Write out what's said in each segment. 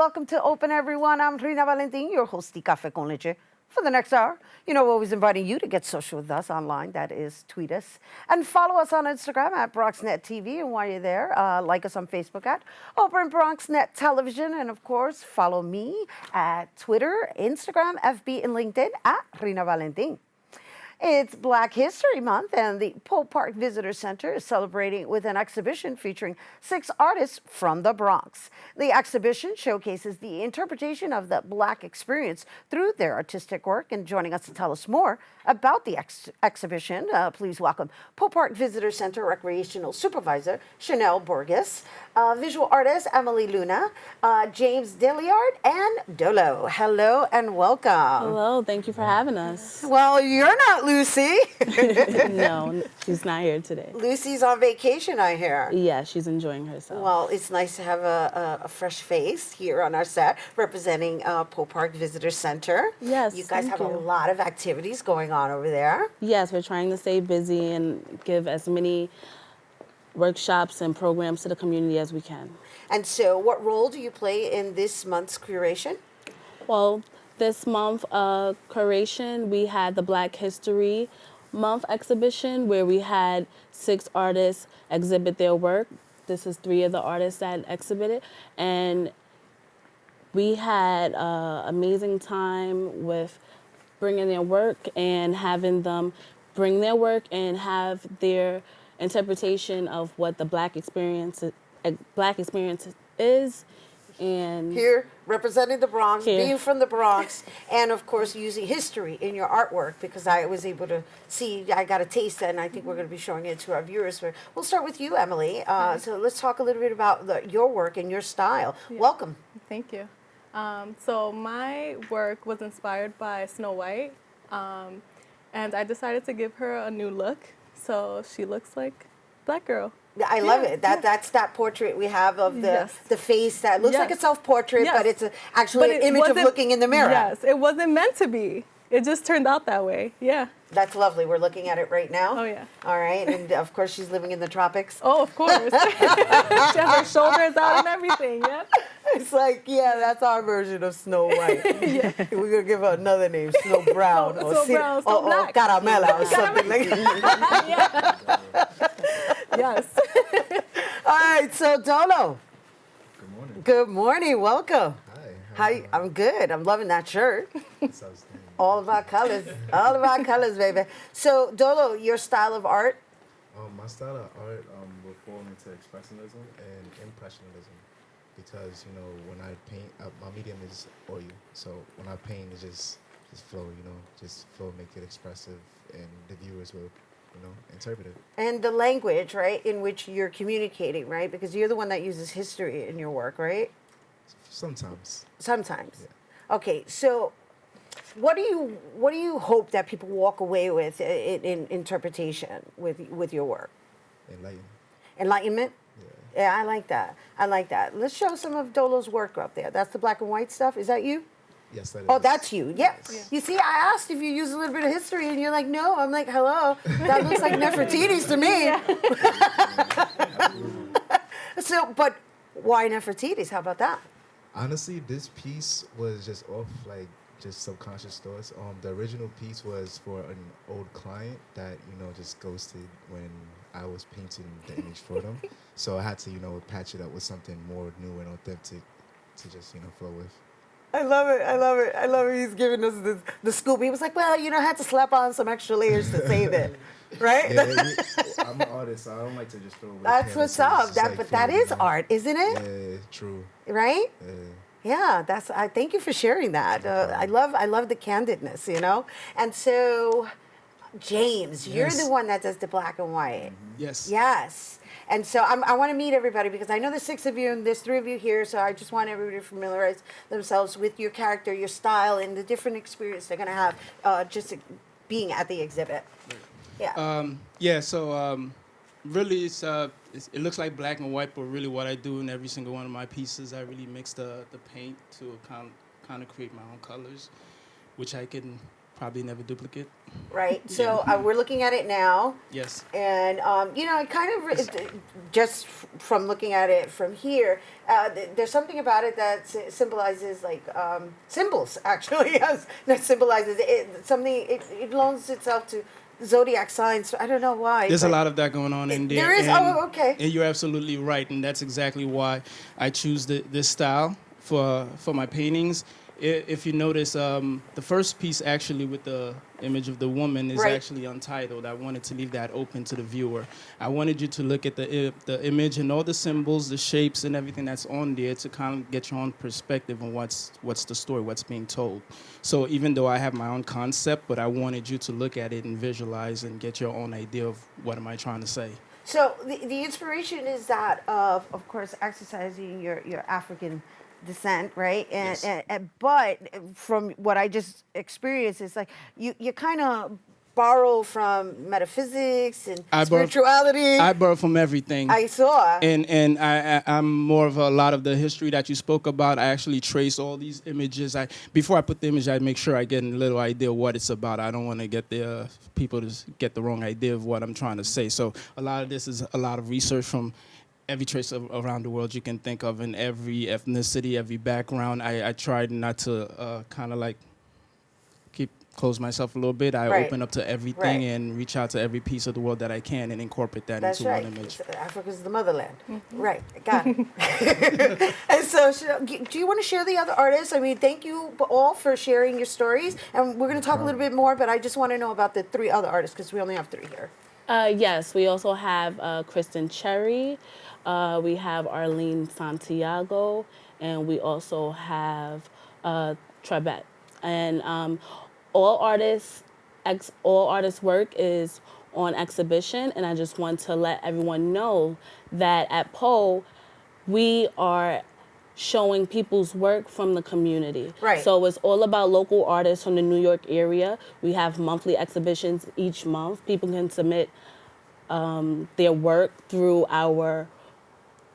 welcome to Open Everyone. I'm Rhina Valentin, your host, Café con Leche. For the next hour, we're always inviting you to get social with us online. That is, tweet us. And follow us on Instagram at BronxNet TV. And while you're there, like us on Facebook at Open BronxNet Television. And, of course, follow me at Twitter, Instagram, FB, and LinkedIn at Rhina Valentin. It's Black History Month, and the Pope Park Visitor Center is celebrating with an exhibition featuring 6 artists from the Bronx. The exhibition showcases the interpretation of the Black experience through their artistic work. And joining us to tell us more about the exhibition, please welcome Pope Park Visitor Center Recreational Supervisor Shanel Burgess, visual artist Emely Luna, James Deliard, and Dolo. Hello and welcome. Hello, thank you for having us. Well, you're not Lucy. No, she's not here today. Lucy's on vacation, I hear. Yeah, she's enjoying herself. Well, it's nice to have a fresh face here on our set representing Pope Park Visitor Center. Yes, you guys thank have you. a lot of activities going on over there. Yes, we're trying to stay busy and give as many workshops and programs to the community as we can. And so what role do you play in this month's curation? Well, this month, curation, we had the Black History Month exhibition where we had 6 artists exhibit their work. This is 3 of the artists that exhibited. And we had an amazing time with bringing their work and having them bring their work and have their interpretation of what the Black experience is. And here, representing the Bronx, Here. being from the Bronx, and of course using history in your artwork, because I was able to see, I got a taste, and I think we're going to be showing it to our viewers. We'll start with you, Emely. So let's talk a little bit about your work and your style. Yeah. Welcome. Thank you. So my work was inspired by Snow White, and I decided to give her a new look, so she looks like Black girl. I love it. That's that portrait we have of the face that looks like a self-portrait, but it's actually an image of looking in the mirror. Yes, it wasn't meant to be. It just turned out that way. Yeah. That's lovely. We're looking at it right now. Oh, yeah. All right. And, of course, she's living in the tropics. Oh, of course. She has her shoulders out and everything, yeah. It's like, yeah, that's our version of Snow White. Yeah. We're going to give her another name, Snow Brown. Snow Brown, Snow Black. Caramela or something like that. Yes. All right. So, Dolo. Good morning. Good morning. Welcome. Hi. I'm good. I'm loving that shirt. That's outstanding. All about colors. All about colors, baby. So, Dolo, your style of art? My style of art will fall into expressionism and impressionism because, when I paint, my medium is oil. So when I paint, it just flow, just flow, make it expressive, and the viewers will, interpret it. And the language, right, in which you're communicating, right? Because you're the one that uses history in your work, right? Sometimes. Sometimes. Yeah. Okay, so what do you hope that people walk away with in interpretation with your work? Enlightenment? Yeah. Yeah, I like that. I like that. Let's show some of Dolo's work up there. That's the black and white stuff. Is that you? Yes, that is. Oh, that's you. Yes. Yes. You see, I asked if you use a little bit of history, and you're like, no. I'm like, hello. That looks like Nefertiti's to me. So, but why Nefertiti's? How about that? Honestly, this piece was just off, just subconscious thoughts. The original piece was for an old client that, just ghosted when I was painting the image for them. So I had to, patch it up with something more new and authentic to just, flow with. I love it. I love it. I love it. He's giving us the scoop. He was like, well, I had to slap on some extra layers to save it. Right? Yeah, I'm an artist, so I don't like to just throw away. That's what's up. But that is art, isn't it? Yeah, true. Right? Yeah. Yeah, I thank you for sharing that. I love the candidness, And so, James, you're the one that does the black and white. Yes. Yes. And so I want to meet everybody because I know there's 6 of you and there's 3 of you here. So I just want everybody to familiarize themselves with your character, your style, and the different experience they're going to have just being at the exhibit. Yeah. So really it looks like black and white, but really what I do in every single one of my pieces, I really mix the paint to kind of create my own colors, which I can probably never duplicate. Right. So we're looking at it now. Yes. And it kind of just from looking at it from here, there's something about it that symbolizes like symbols actually, that symbolizes it. Something it loans itself to zodiac signs. I don't know why. There's a lot of that going on in there. There is. Okay. And you're absolutely right, and that's exactly why I choose this style for my paintings. If you notice, the first piece actually with the image of the woman is actually untitled. I wanted to leave that open to the viewer. I wanted you to look at the image and all the symbols, the shapes, and everything that's on there to kind of get your own perspective on what's the story, what's being told. So even though I have my own concept, but I wanted you to look at it and visualize and get your own idea of what am I trying to say. So the inspiration is that of course, exercising your African descent, right? Yes. But from what I just experienced, it's like you kind of borrow from metaphysics and spirituality. I borrow from everything. I saw. And I'm more of a lot of the history that you spoke about. I actually trace all these images. Before I put the image, I make sure I get a little idea what it's about. I don't want to get people to get the wrong idea of what I'm trying to say. So a lot of this is a lot of research from every trace around the world you can think of, in every ethnicity, every background. I tried not to kind of like close myself a little bit. I open up to everything and reach out to every piece of the world that I can and incorporate that into one image. Africa's the motherland. Right, got it. And so, do you want to share the other artists? I mean, thank you all for sharing your stories. And we're going to talk a little bit more, but I just want to know about the 3 other artists because we only have 3 here. Yes, we also have Kristen Cherry. We have Arlene Santiago, and we also have Trebet. And all artists' work is on exhibition, and I just want to let everyone know that at Poe, we are showing people's work from the community. Right. So it's all about local artists from the New York area. We have monthly exhibitions each month. People can submit their work through our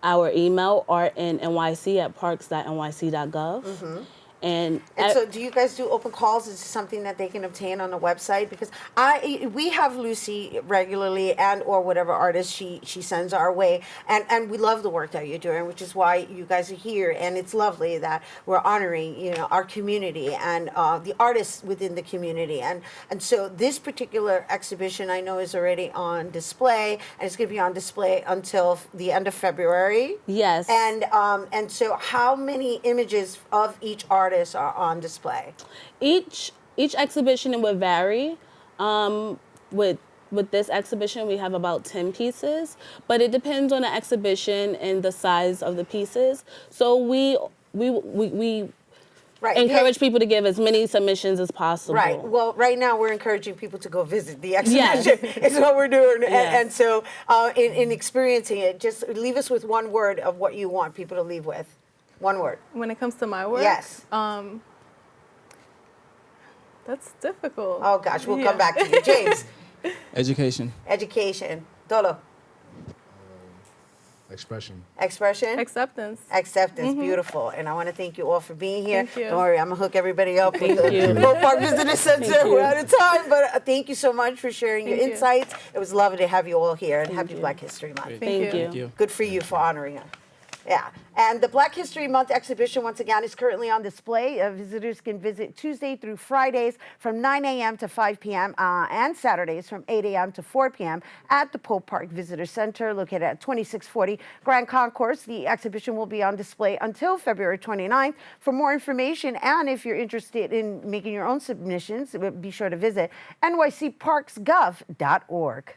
email, artnnyc@parks.nyc.gov. And so, do you guys do open calls? Is this something that they can obtain on the website? Because we have Lucy regularly, and or whatever artist she sends our way, and we love the work that you're doing, which is why you guys are here. And it's lovely that we're honoring our community and the artists within the community. And so this particular exhibition I know is already on display, and it's going to be on display until the end of February. Yes. And so, how many images of each artist are on display? Each exhibition would vary. With this exhibition, we have about 10 pieces, but it depends on the exhibition and the size of the pieces. So we encourage people to give as many submissions as possible. Right. Well, right now we're encouraging people to go visit the exhibition. Yes. Is what we're doing. Yes. And so in experiencing it, just leave us with one word of what you want people to leave with. One word. When it comes to my work? Yes. That's difficult. Oh, gosh. We'll come back to you. James. Education. Dolo. Expression. Acceptance. Beautiful. And I want to thank you all for being here. Thank you. Don't worry, I'm going to hook everybody up with Thank you. the Poe Park Visitor Center. We're out of time, but thank you so much for sharing your insights. It was lovely to have you all here, and happy Black History Month. Thank you. Thank you. Good for you for honoring us. Yeah. And the Black History Month exhibition, once again, is currently on display. Visitors can visit Tuesday through Fridays from 9 a.m. to 5 p.m. And Saturdays from 8 a.m. to 4 p.m. at the Poe Park Visitor Center, located at 2640 Grand Concourse. The exhibition will be on display until February 29th. For more information, and if you're interested in making your own submissions, be sure to visit nycparksgov.org.